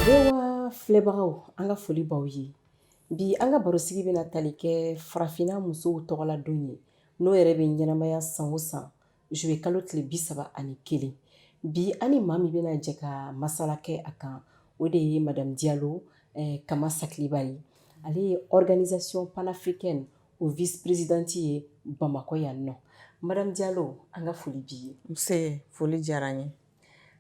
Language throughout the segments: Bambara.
Rewa filɛbagaw an ka foli b'aw ye bi an ka barosigi bɛna tali kɛ farafinna musow tɔgɔla don ye n'o yɛrɛ bɛ ɲɛnamaya san o san juwe kalo tile 31 bi an ni maa min bɛna jɛ ka masala kɛ a kan o de ye madame Diallo Kama Sakilibali ale ye organisation panafricaine o vice présidente ye Bamakɔ yan nɔ madame Diallo an ka foli b'i ye nse foli diyara n ye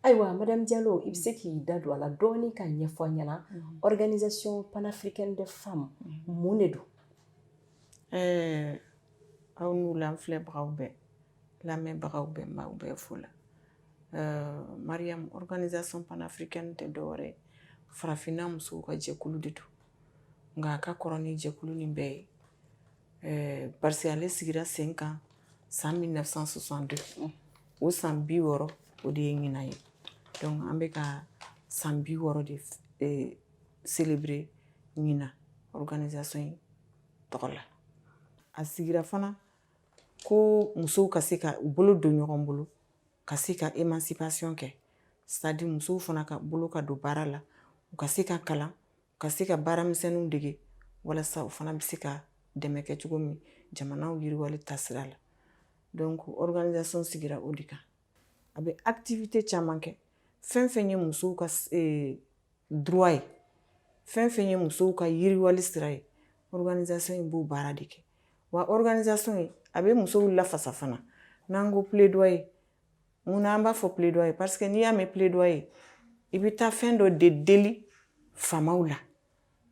ayiwa madame Diallo i bɛ se k'i da don a la dɔɔni ka ɲɛfɔ an ɲɛna organisation panafricaine des femmes mun de don aw n'u la n filɛbagaw bɛɛ lamɛnbagaw bɛɛ n b'aw bɛɛ fo la Mariam organisation panafricaine tɛ dɔwɛrɛ ye farafinna musow ka jɛkulu de don nka a ka kɔrɔ ni jɛkulu nin bɛɛ ye parce que ale sigira sen kan san 1962 o san 60 o de ye ɲinan ye donc an bɛ ka san 60 de célébrer ɲinan organisation in tɔgɔ la a sigira fana ko musow ka se ka u bolo don ɲɔgɔn bolo ka se ka émancipation kɛ c'est à dire musow fana ka bolo ka don baara la u ka se ka kalan u ka se ka baaramisɛnninw dege walasa u fana bɛ se ka dɛmɛ kɛ cogo min jamanaw yiriwali taasira la donc organisation sigira o de kan a bɛ activité caman kɛ fɛn fɛn ye musow ka droit ye fɛn fɛn ye musow ka yiriwali sira ye organisation in b'o baara de kɛ wa organisation in a bɛ musow lafasa fana n'an ko plaidoyer munna an b'a fɔ plaidoyer parce que n'i y'a mɛn plaidoyer i bɛ taa fɛn dɔ de deli famaw la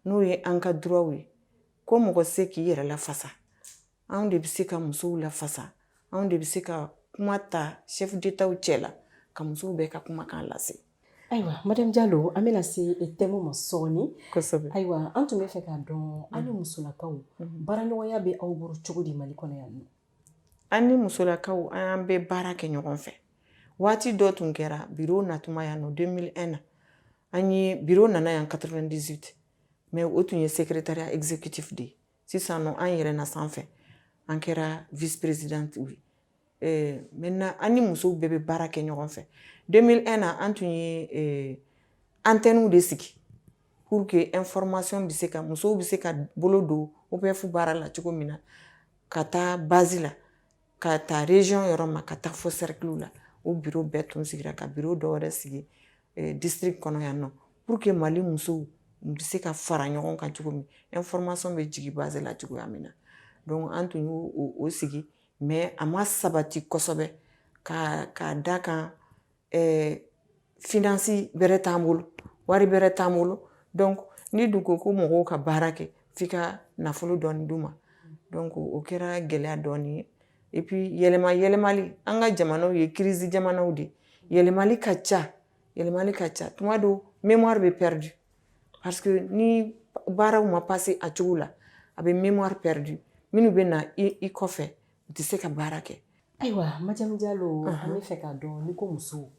n'o ye an ka droit ye ko mɔgɔ se k'i yɛrɛ lafasa anw de bɛ se ka musow lafasa anw de bɛ se ka kuma ta chef d'état cɛ la ka musow bɛɛ ka kumakan lase ayiwa madame Diallo an bɛna se thème ma sɔɔni kosɛbɛ ayiwa an tun bɛ fɛ k'a dɔn an ni musolakaw baaraɲɔgɔnya bɛ aw bolo cogo di Mali kɔnɔ yan nɔ an ni musolakaw an bɛ baara kɛ ɲɔgɔn fɛ waati dɔ tun kɛra bureau natuma yan nɔ 2001 na an ye bureau nana yan 98 mais o tun ye secrétariat exécutif de ye sisan nɔ an yɛrɛ na sanfɛ an kɛra vice présidente maintenant an ni musow bɛɛ bɛ baara kɛ ɲɔgɔn fɛ 2001 na an tun ye antenne de sigi pour que information bɛ se ka musow bɛ se ka bolo don OPF baara la cogo min na ka taa base la ka taa région yɔrɔ ma ka taa fo cercle la o bureau bɛɛ tun sigira ka bureau dɔ wɛrɛ sigi district kɔnɔ yan nɔ pour que Mali musow bɛ se ka fara ɲɔgɔn kan cogo min information bɛ jigin base la cogoya min na donc an tun y'o sigi mais a ma sabati kosɛbɛ ka da kan finance bɛrɛ t'an bolo wari bɛrɛ t'an bolo donc ni dun ko ko mɔgɔw ka baara kɛ f'i ka nafolo dɔɔni d'u ma donc o kɛra gɛlɛya dɔɔni ye et puis yɛlɛmali an ka jamanaw ye crise jamanaw de yɛlɛmali ka ca tuma dɔw mémoire bɛ perdu parce que ni baaraw ma passer a cogo la a bɛ mémoire perdu minnu bɛ na i kɔfɛ u tɛ se ka baara kɛ ayiwa madame Diallo an bɛ fɛ k'a dɔn ni ko musow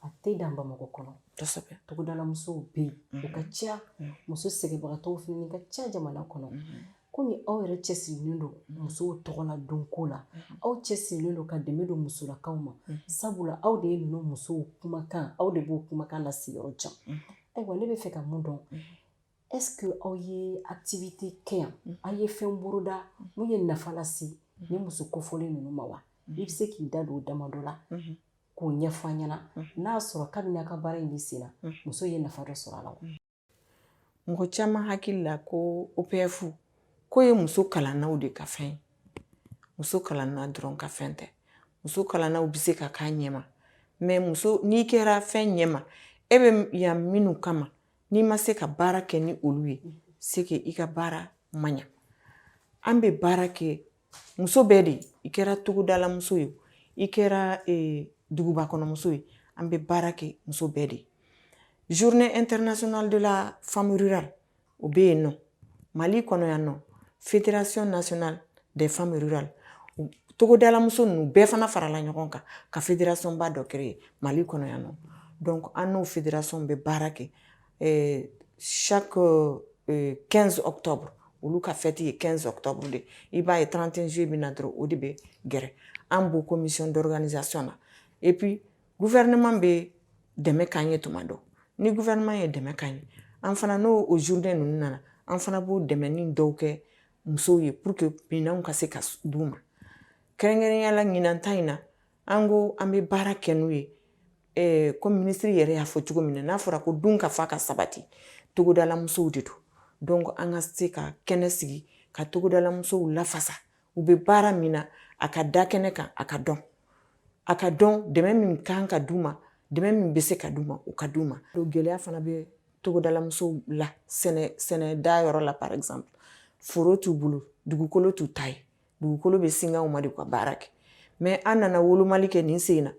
a tɛ dan Bamakɔ kɔnɔ kosɛbɛ togodala musow bɛ yen u ka ca muso sɛgɛnbagatɔw fana ka ca jamana kɔnɔ komi aw yɛrɛ cɛsirilen don musow tɔgɔla don ko la aw cɛsirilen don ka dɛmɛ don musolakaw ma sabula aw de ye ninnu musow kumakan aw de b'o kumakan lase yɔrɔ jan ayiwa ne bɛ fɛ ka mun dɔn est-ce que aw ye activité kɛ yan aw ye fɛn boloda mun ye nafa lase ni muso kofɔlen ninnu ma wa i bɛ se k'i da don o damadɔ la k'o ɲɛfɔ an ɲɛna n'a y'a sɔrɔ kabini a ka baara in bɛ sen na muso ye nafa dɔ sɔrɔ a la wa mɔgɔ caman hakili la ko OPF ko ye muso kalannaw de ka fɛn ye muso kalanna dɔrɔn ka fɛn tɛ muso kalannaw bɛ se ka k'a ɲɛma mais muso n'i kɛra fɛn ɲɛma e bɛ yan minnu kama n'i ma se ka baara kɛ ni olu ye c'est que i ka baara man ɲa an bɛ baara kɛ muso bɛɛ de i kɛra togodala muso ye i kɛra dugubakɔnɔmuso ye an bɛ baara kɛ muso bɛɛ de journée internationale de la femme rurale o bɛ yen nɔ Mali kɔnɔ yan nɔ fédération nationale des femmes rurales togodala muso ninnu bɛɛ fana farala ɲɔgɔn kan ka fédération ba dɔ créer Mali kɔnɔ yan nɔ donc an n'o fédération bɛ baara kɛ chaque 15 octobre olu ka fête ye 15 octobre de i b'a ye 31 juillet bɛ na dɔrɔn o de bɛ gɛrɛ an b'o commission d'organisation na et puis gouvernement bɛ dɛmɛ k'an ye tuma dɔ ni gouvernement ye dɛmɛ ka ɲi an fana n'o o journée ninnu nana an fana b'o dɛmɛ ni dɔw kɛ musow ye pour que minɛnw ka se ka d'u ma kɛrɛnkɛrɛnya la ɲinan ta in na an ko an bɛ baara kɛ n'u ye comme ministre yɛrɛ y'a fɔ cogo min na n'a fɔra ko dun ka fa ka sabati togodala musow de don donc an ka se ka kɛnɛ sigi ka togodala musow lafasa u bɛ baara min na a ka da kɛnɛ kan a ka dɔn dɛmɛ min kan ka d'u ma dɛmɛ min bɛ se ka d'u ma o ka d'u ma gɛlɛya fana bɛ togodala musow la sɛnɛ dayɔrɔ la par exemple foro t'u bolo dugukolo t'u ta ye dugukolo bɛ singa u ma de ka baara kɛ mais an nana wolomali kɛ nin sen na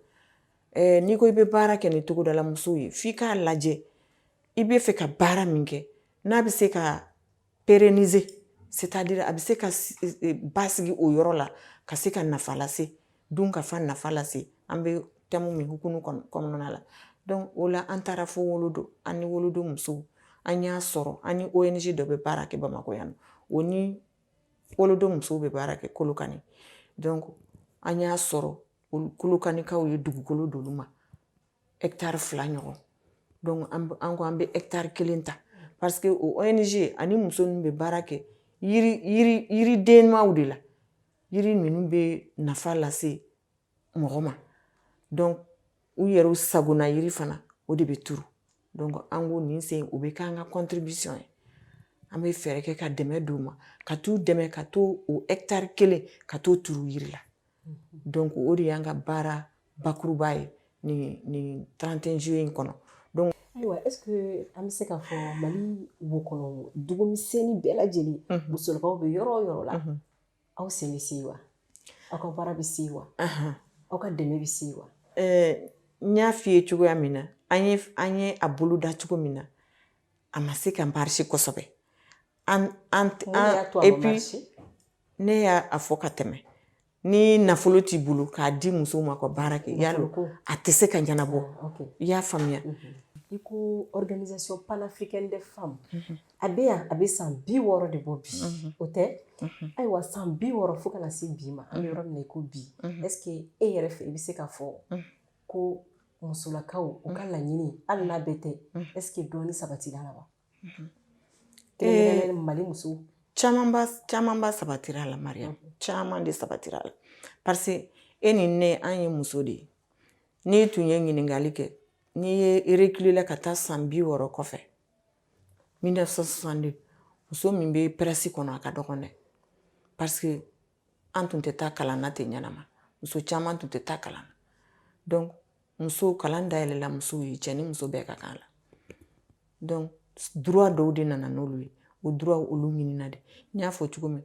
n'i ko i bɛ baara kɛ ni togodala musow ye f'i k'a lajɛ i bɛ fɛ ka baara min kɛ n'a bɛ se ka pérenniser c'est-à-dire a bɛ se ka basigi o yɔrɔ la ka se ka nafa lase dun ka fa nafa lase an bɛ thème min hukumu kɔnɔna la donc o la an taara fo wolodo an ni wolodo musow an y'a sɔrɔ an ni ONG dɔ bɛ baara kɛ Bamakɔ yan nɔ o ni wolodo musow bɛ baara kɛ Kolokani donc an y'a sɔrɔ Kolokanikaw ye dugukolo d'olu ma hectare 2 ɲɔgɔn donc an ko an bɛ hectare 1 ta parce que o ONG ani muso ninnu bɛ baara kɛ yiridenmaw de la yiri ninnu bɛ nafa lase mɔgɔ ma donc u yɛrɛw sagona yiri fana o de bɛ turu donc an ko nin sen o bɛ k'an ka contribution ye an bɛ fɛɛrɛ kɛ ka dɛmɛ d'u ma ka t'u dɛmɛ ka to o hectare 1 ka t'o turu yiri la donc o de y'an ka baara bakuruba ye nin 31 juillet in kɔnɔ donc ayiwa est-ce que an bɛ se ka fɔ Mali wo kɔnɔ dugumisɛnnin bɛɛ lajɛlen musolakaw bɛ yɔrɔ o yɔrɔ la aw sen bɛ se yen wa aw ka baara bɛ se yen wa aw ka dɛmɛ bɛ se yen wa n y'a f'i ye cogoya min na an ye a bolo da cogo min na a ma se ka marcher kosɛbɛ et puis ne y'a fɔ ka tɛmɛ ni nafolo t'i bolo k'a di musow ma ka baara kɛ yalo a tɛ se ka ɲɛnabɔ i y'a faamuya i ko organisation panafricaine des femmes a bɛ yan a bɛ san 60 de bɔ bi o tɛ ayiwa san 60 fo kana se bi ma an bɛ yɔrɔ min na i ko bi est-ce que e yɛrɛ fɛ i bɛ se ka fɔ ko musolakaw u ka laɲini hali n'a bɛɛ tɛ est-ce que dɔɔni sabatira la wa kɛrɛnkɛrɛnnen Mali musow caman ba sabatira la Mariam caman de sabatira la parce que e ni ne an ye muso de ye n'i tun ye ɲininkali kɛ n'i ye reculer ka taa san 60 kɔfɛ 1962 muso min bɛ presse kɔnɔ a ka dɔgɔn dɛ parce que an tun tɛ taa kalan na ten ɲɛnama muso caman tun tɛ taa kalan na donc muso kalan dayɛlɛla musow ye cɛ ni muso bɛɛ ka kan la donc droit dɔw de nana n'olu ye o droit olu ɲinina de n y'a fɔ cogo min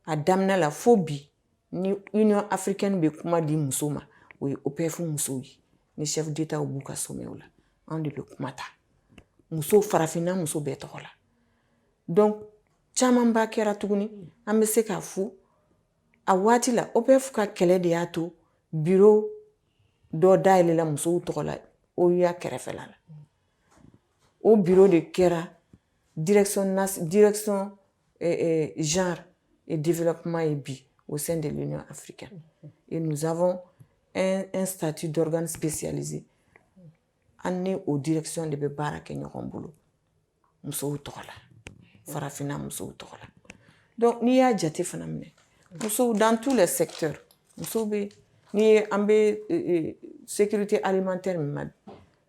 a daminɛ la fo bi ni Union africaine bɛ kuma di muso ma o ye OPF musow ye ni chef d'état b'u ka sommet la an de bɛ kuma ta muso farafinna muso bɛɛ tɔgɔ la donc caman ba kɛra tuguni an bɛ se k'a fɔ a waati la OPF ka kɛlɛ de y'a to bureau dɔ dayɛlɛla musow tɔgɔ la OUA kɛrɛfɛla la o bureau de kɛra direction genre et développement et bi au sein de l'Union africaine et nous avons un statut d'organe spécialisé an ni o direction de bɛ baara kɛ ɲɔgɔn bolo musow tɔgɔ la farafinna musow tɔgɔ la donc n'i y'a jate fana minɛ musow dans tous les secteurs musow bɛ ni an bɛ sécurité alimentaire min ma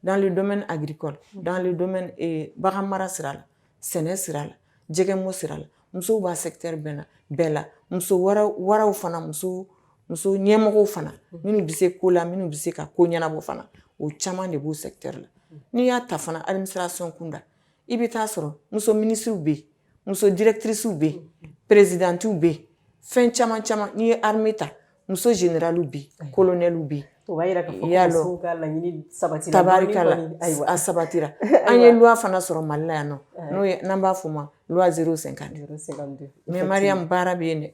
dans le domaine agricole dans le domaine bagan mara sira la sɛnɛ sira la jɛgɛmɔ sira la musow b'a secteur bɛɛ la muso wɛrɛw fana muso ɲɛmɔgɔw fana minnu bɛ se ko la minnu bɛ se ka ko ɲɛnabɔ fana o caman de b'o secteur la n'i y'a ta fana administration kunda i bɛ taa sɔrɔ muso ministres bɛ yen muso directrices bɛ yen présidentes bɛ yen fɛn caman n'i ye armée ta muso générales bɛ yen colonels bɛ yen o b'a yira k'a fɔ ko musow ka laɲini sabatira tabarikala a sabatira an ye loi fana sɔrɔ Mali la yan nɔ n'o ye n'an b'a fɔ o ma loi 052 mais Mariam baara bɛ yen dɛ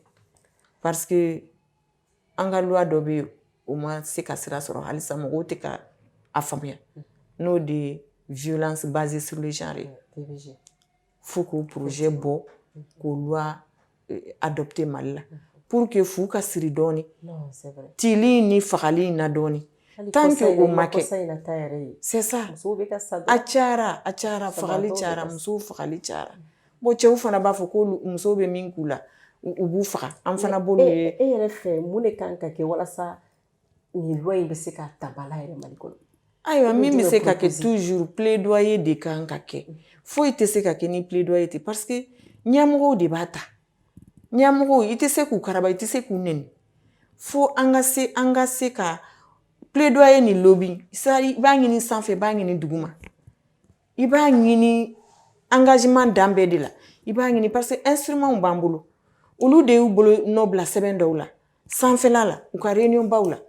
parce que an ka loi dɔ bɛ yen o ma se ka sira sɔrɔ halisa mɔgɔw tɛ ka a faamuya n'o de ye violence basée sur le genre ye fo k'o projet bɔ k'o loi adopter Mali la pour que fu ka siri dɔɔni tili ni fagali na dɔɔni tant que o ma kɛ c'est ça a cayara fagali cayara musow fagali cayara bon cɛw fana b'a fɔ ko musow bɛ min k'u la u b'u faga an fana b'olu ye e yɛrɛ fɛ mun de kan ka kɛ walasa nin loi in bɛ se ka ta bala yɛrɛ Mali kɔnɔ ayiwa min bɛ se ka kɛ toujours plaidoyer de kan ka kɛ foyi tɛ se ka kɛ ni plaidoyer tɛ parce que ɲɛmɔgɔw de b'a ta ɲɛmɔgɔw i tɛ se k'u karaba i tɛ se k'u nɛni fo an ka se ka plaidoyer ni lobby i b'a ɲini sanfɛ i b'a ɲini duguma i b'a ɲini engagement dan bɛɛ de la i b'a ɲini parce que instruments b'an bolo olu de y'u bolo nɔ bila sɛbɛn dɔw la sanfɛla la u ka réunion baw la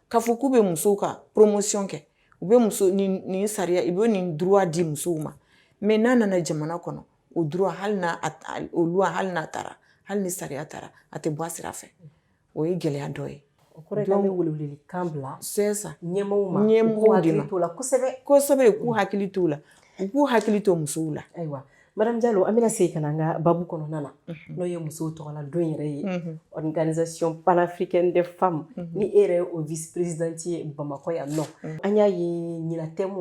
k'a fɔ k'u bɛ musow ka promotion kɛ u bɛ muso nin sariya i bɛ nin droit di musow ma mais n'a nana jamana kɔnɔ o droit hali n'a taara hali ni sariya taara a tɛ bɔ a sira fɛ o ye gɛlɛya dɔ ye o kɔrɔ ye k'an bɛ welewelekan bila ɲɛmɔgɔw de ma k'u hakili t'o la kosɛbɛ k'u hakili t'o la u k'u hakili to musow la ayiwa Madame Diallo an bɛna segin ka na an ka babu kɔnɔna na n'o ye musow tɔgɔla don yɛrɛ ye organisation panafricaine des femmes ni e yɛrɛ ye o vice présidente ye Bamakɔ yan nɔ an y'a ye ɲina thème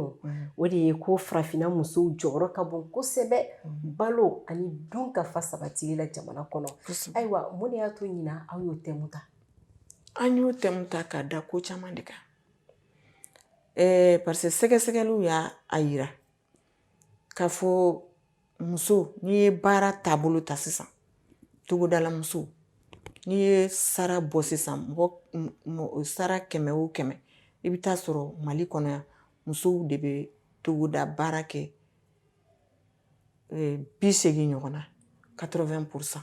o de ye ko farafinna musow jɔyɔrɔ ka bon kosɛbɛ balo ani dunkafa sabatili la jamana kɔnɔ ayiwa mun de y'a to ɲina aw y'o thème ta an y'o thème ta k'a da ko caman de kan parce que sɛgɛsɛgɛliw y'a yira k'a fɔ muso n'i ye baara taabolo ta sisan togodala muso n'i ye sara bɔ sisan sara 100 o 100 i bɛ taa sɔrɔ Mali kɔnɔ yan musow de bɛ togoda baara kɛ 80 ɲɔgɔn na 80%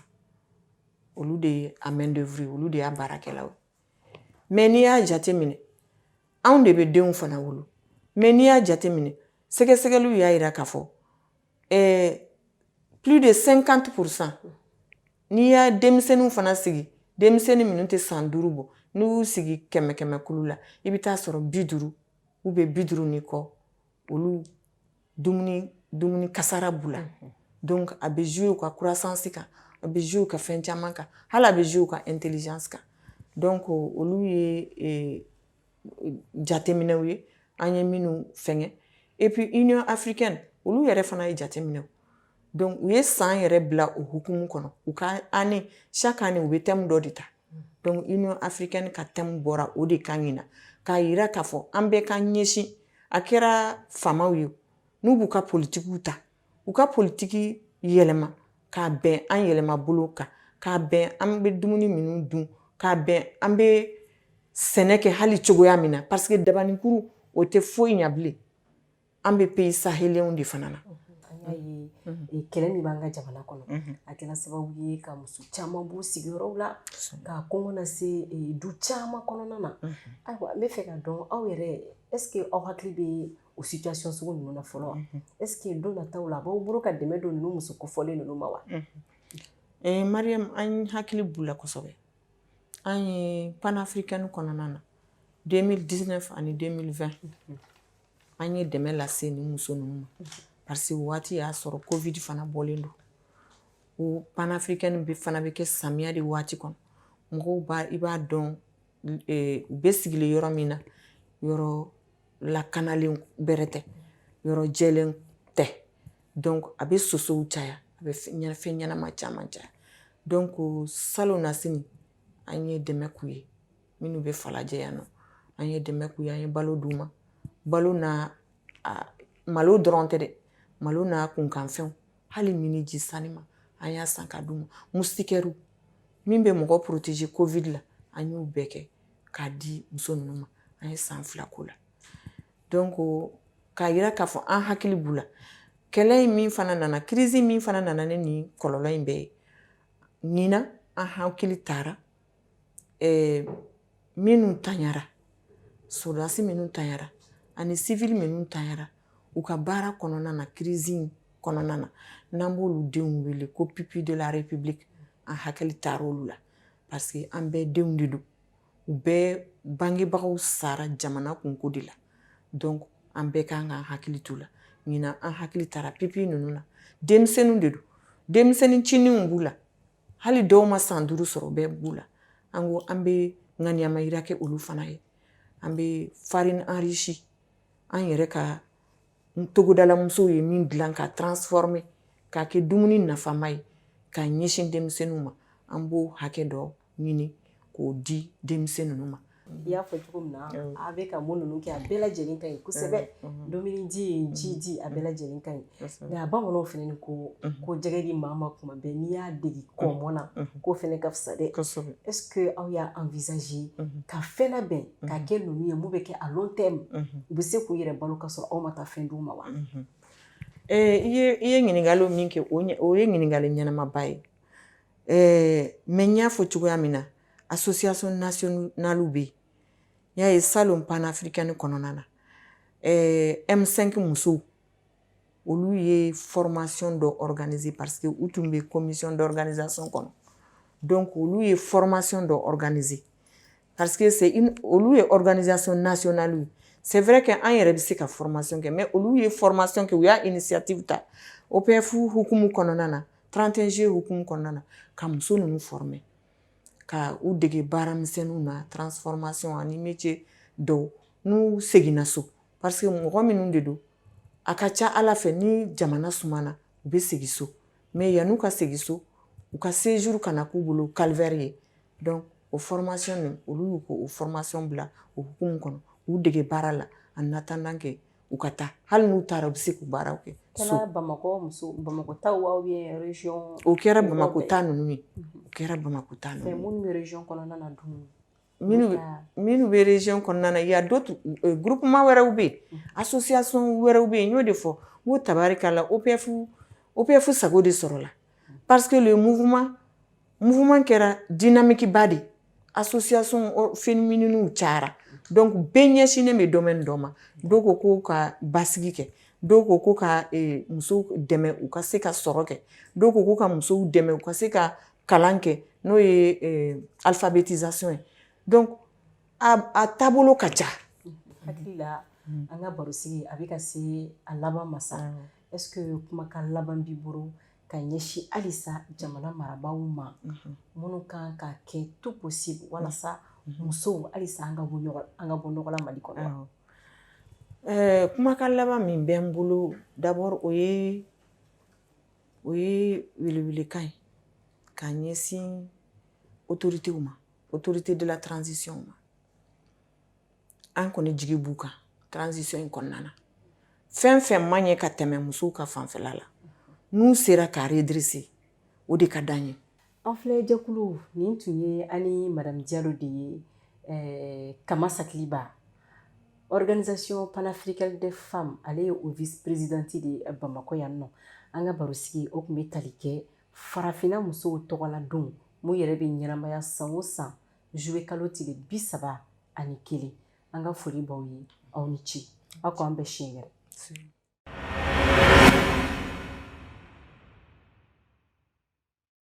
olu de ye a main d'œuvre olu de y'a baarakɛlaw mais n'i y'a jate minɛ anw de bɛ denw fana wolo mais n'i y'a jate minɛ sɛgɛsɛgɛliw y'a jira k'a fɔ plus de 50% n'i y'a denmisɛnninw fana sigi denmisɛnnin minnu tɛ san 5 bɔ n'u y'u sigi 100 kulu la i bɛ taa sɔrɔ 50 ou bien 50 ni kɔ olu dumuni kasara b'u la donc a bɛ jouer u ka croissance kan a bɛ jouer u ka fɛn caman kan hali a bɛ jouer u ka intelligence kan donc olu ye jateminɛw ye an ye minnu fɛngɛ et puis Union africaine olu yɛrɛ fana ye jateminɛw donc u ye san yɛrɛ bila o hukumu kɔnɔ u ka année chaque année u bɛ thème dɔ de ta donc Union africaine ka thème bɔra o de kan ɲina k'a yira k'a fɔ an bɛɛ ka ɲɛsin a kɛra faamaw ye n'u b'u ka politikiw ta u ka politiki yɛlɛma k'a bɛn an yɛlɛma bolo kan k'a bɛn an bɛ dumuni minnu dun k'a bɛn an bɛ sɛnɛ kɛ hali cogoya min na parce que dabanikuru o tɛ foyi ɲɛ bilen an bɛ pays sahéliens de fana na an y'a ye kɛlɛ min b'an ka jamana kɔnɔ a kɛra sababu ye ka muso caman b'u sigiyɔrɔw la ka kɔngɔ lase du caman kɔnɔna na ayiwa n bɛ fɛ ka dɔn aw yɛrɛ est-ce que aw hakili bɛ o situation sugu ninnu na fɔlɔ wa est-ce que don nataw la a b'aw bolo ka dɛmɛ don ninnu muso kofɔlen ninnu ma wa Mariam an hakili b'u la kosɛbɛ an ye panafricaine kɔnɔna na 2019 ani 2020 an ye dɛmɛ lase ni muso ninnu ma parce que waati y'a sɔrɔ covid fana bɔlen don o panafricaine fana bɛ kɛ samiya de waati kɔnɔ mɔgɔw i b'a dɔn u bɛ sigilen yɔrɔ min na yɔrɔ lakanalen bɛrɛ tɛ yɔrɔ jɛlen tɛ donc a bɛ sosow caya a bɛ fɛn ɲɛnama caman caya donc salon na sini an ye dɛmɛ k'u ye minnu bɛ falajɛ yan nɔ an ye dɛmɛ k'u ye an ye balo d'u ma balo n'a malo dɔrɔn tɛ dɛ malo n'a kunkanfɛnw hali miniji sanni ma an y'a san ka d'u ma mustikɛriw min bɛ mɔgɔ protéger covid la an y'u bɛɛ kɛ k'a di muso ninnu ma an ye san 2 k'o la donc k'a yira k'a fɔ an hakili b'u la kɛlɛ in min fana nana crise min fana nana ne ni kɔlɔlɔ in bɛɛ ye ɲina an hakili taara minnu tanyara sɔrɔdasi minnu tanyara ani civil minnu tanyara u ka baara kɔnɔna na crise in kɔnɔna na n'an b'olu denw wele ko pupille de la république an hakili taara olu la parce que an bɛɛ denw de don u bɛɛ bangebagaw sara jamana kunko de la donc an bɛɛ kan k'an hakili t'u la ɲina an hakili taara pupille ninnu na denmisɛnninw de don denmisɛnnin cininw b'u la hali dɔw ma san 5 sɔrɔ bɛɛ b'u la an ko an bɛ ŋaniyamayira kɛ olu fana ye an bɛ farine enrichie an yɛrɛ ka togodala musow ye min dilan ka transformer k'a kɛ dumuni nafama ye k'a ɲɛsin denmisɛnninw ma an b'o hakɛ dɔ ɲini k'o di denmisɛnnin ninnu ma. I y'a fɔ cogo min na a bɛ ka mun ninnu kɛ a bɛɛ lajɛlen ka ɲi kosɛbɛ dumuni di ji di a bɛɛ lajɛlen ka ɲi nka bamananw fana ni ko jɛgɛ di maa ma kuma bɛɛ n'i y'a degi kɔmɔ na k'o fana ka fisa dɛ est-ce que aw y'a envisager ka fɛn labɛn ka kɛ ninnu ye mun bɛ kɛ a long terme u bɛ se k'u yɛrɛ balo ka sɔrɔ aw ma taa fɛn d'u ma wa? I ye ɲininkali min kɛ o ye ɲininkali ɲɛnamaba ye mais n y'a fɔ cogoya min na association nationale bɛ yen n y'a ye salon panafricaine kɔnɔna na M5 musow olu ye formation dɔ organiser parce que u tun bɛ commission d'organisation kɔnɔ donc olu ye formation dɔ organiser parce que olu ye organisation nationale ye c'est vrai que an yɛrɛ bɛ se ka formation kɛ mais olu ye formation kɛ u y'a initiative ta OPF hukumu kɔnɔna na 31 juillet hukumu kɔnɔna na ka muso ninnu former ka u dege baaramisɛnninw na transformation ani métier dɔw n'u seginna so parce que mɔgɔ minnu de don a ka ca ala fɛ ni jamana sumana u bɛ segin so mais yan'u ka segin so u ka séjour kana k'u bolo calvaire ye donc o formation nin olu y'u ko o formation bila o hukumu kɔnɔ u dege baara la en attendant que u ka taa hali n'u taara u bɛ se k'u baaraw kɛ so. Bamakɔ taw ou bien région? O kɛra Bamakɔ ta ninnu ye o kɛra Bamakɔ ta ninnu ye. Minnu bɛ région kɔnɔna na dun? Minnu bɛ région kɔnɔna na il y a d'autres groupement wɛrɛw bɛ yen association wɛrɛw bɛ yen n y'o de fɔ n ko tabarikala OPF sago de sɔrɔla parce que le mouvement kɛra dynamique ba de association féminines cayara donc bɛɛ ɲɛsinnen bɛ domaine dɔ ma dɔw ko k'u ka basigi kɛ dɔw ko k'u ka musow dɛmɛ u ka se ka sɔrɔ kɛ dɔw ko k'u ka musow dɛmɛ u ka se ka kalan kɛ n'o ye alphabétisation ye donc a taabolo ka ca. Hakili la an ka barosigi a bɛ ka se a laban ma sa est-ce que kumakan laban b'i bolo ka ɲɛsin halisa jamana marabaaw ma minnu kan ka kɛ tout possible walasa musow halisa an ka bɔ nɔgɔ la Mali kɔnɔ wa? Kumakan laban min bɛ n bolo d'abord o ye welewelekan ye ka ɲɛsin autorités ma autorité de la transition ma an kɔni jigi b'u kan transition in kɔnɔna na fɛn fɛn man ɲɛ ka tɛmɛ musow ka fanfɛla la n'u sera ka redresser o de ka d'an ye. An filɛ jɛkulu nin tun ye ani madame Diallo de ye Kama Sakiliba organisation panafricaine des femmes ale ye o vice-présidente de ye Bamakɔ yan nɔ an ka barosigi o tun bɛ tali kɛ farafinna musow tɔgɔla don mun yɛrɛ bɛ ɲɛnamaya san o san juillet kalo tile 31 an ka foli b'aw ye aw ni ci aw k'an bɛn siɲɛ wɛrɛ.